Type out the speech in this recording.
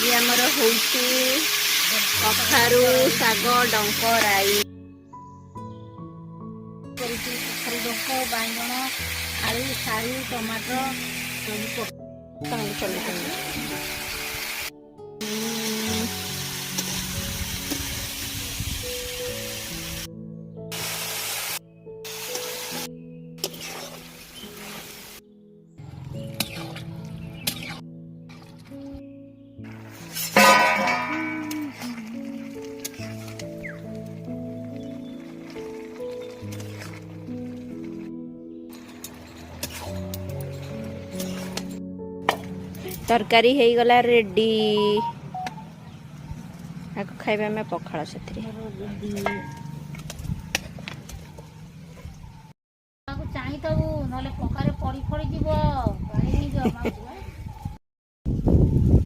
आज आमर हूँ कखारू शाग डंक राई कखारू डंक बाइगण आलू सारू टमाटो तरकारी हो गला रेडी खाइबा में पखाड़ से चाहिए तो ना पखारे पड़ी पड़ी जीव